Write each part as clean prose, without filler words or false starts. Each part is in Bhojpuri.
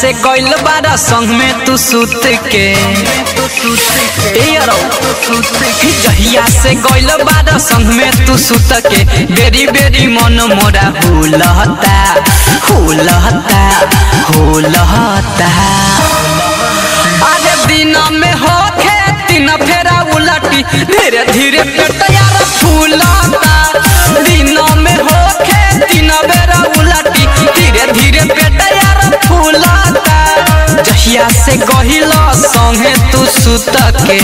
से गइल बारा संग में तू सुत के जहिया से गइल बारा संग में तू सुत के बेरी बेरी मन मोरा हुलहता हुलहता हुलहता। अरे दिन में होखे तीन फेरा उलटी धीरे धीरे पेट यार फूलता। दिन में होखे तीन बेरा उलटी धीरे धीरे पेट यार फूलता। जहिया से गहिल संगे तू सुत के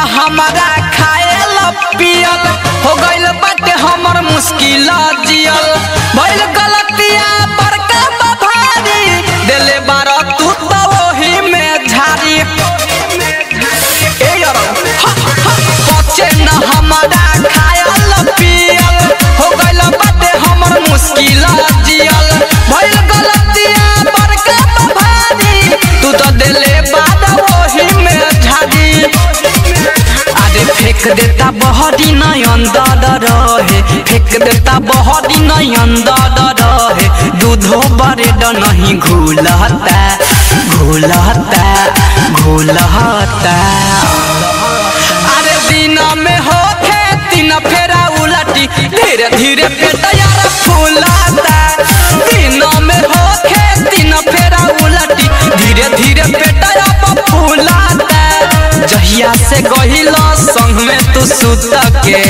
हमारा खायल पियल हो गइल बाटे हमर मुश्किल जियल भइल गलतिया बड़का भारी देले बार तू तो वही में झारी। बच्चे न हमारा खायल पियल हो गइल बाटे हमर मुश्किल जियल भइल गलतिया बड़का भारी तू तो देले बार वही में झारी। फेंक देता बहरी नहीं अंदर रहे फेंक देता बहरी नहीं अंदर रहे दूधो बरेड नहीं घुलता घुलता घुलता। अरे दिन में होखे तीन फेरा उलटी धीरे धीरे पेट यार फूलता। दिन में होखे तीन फेरा उलटी धीरे धीरे पेट यार फूलता। जहिया से गहिल संग में तू सुत के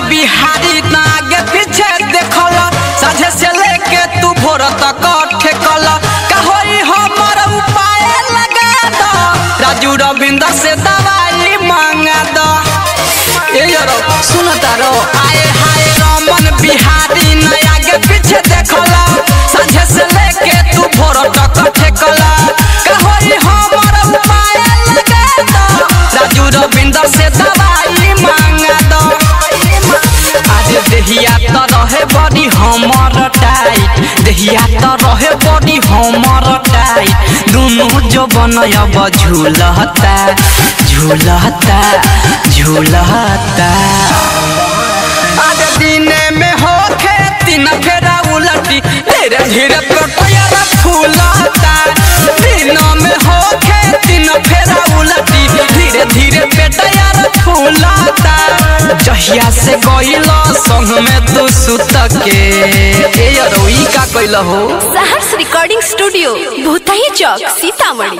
बिहारी आगे पीछे देखल साझे से लेके तू भोर तक ठेकल कहोई हमर उपाय लगा दो राजू रविंद्र से दवाई मांगा दो। सुनता रो आए हाय रमन बिहारी न आगे पीछे देखल साझे से लेके तू भोर तक ठेकल कहोई हमर उपाय लगा दो राजू रविंद्र से दवाई मांगा दो। देहिया तो रहे बड़ी हमर टाइट देहिया तो रहे बड़ी हमर टाइट दोनों जो बनयब झूलता झूलता झूलता। आज दिन में होखे तीन फेरा उलटी धीरे धीरे पेट फूलता। दिन में होखे तीन फेरा उलटी धीरे धीरे पेट फूलता। जहिया से गइल संग में तू सुत के का कइल हो। सहर्ष रिकॉर्डिंग स्टूडियो भूतही चौक सीतामढ़ी।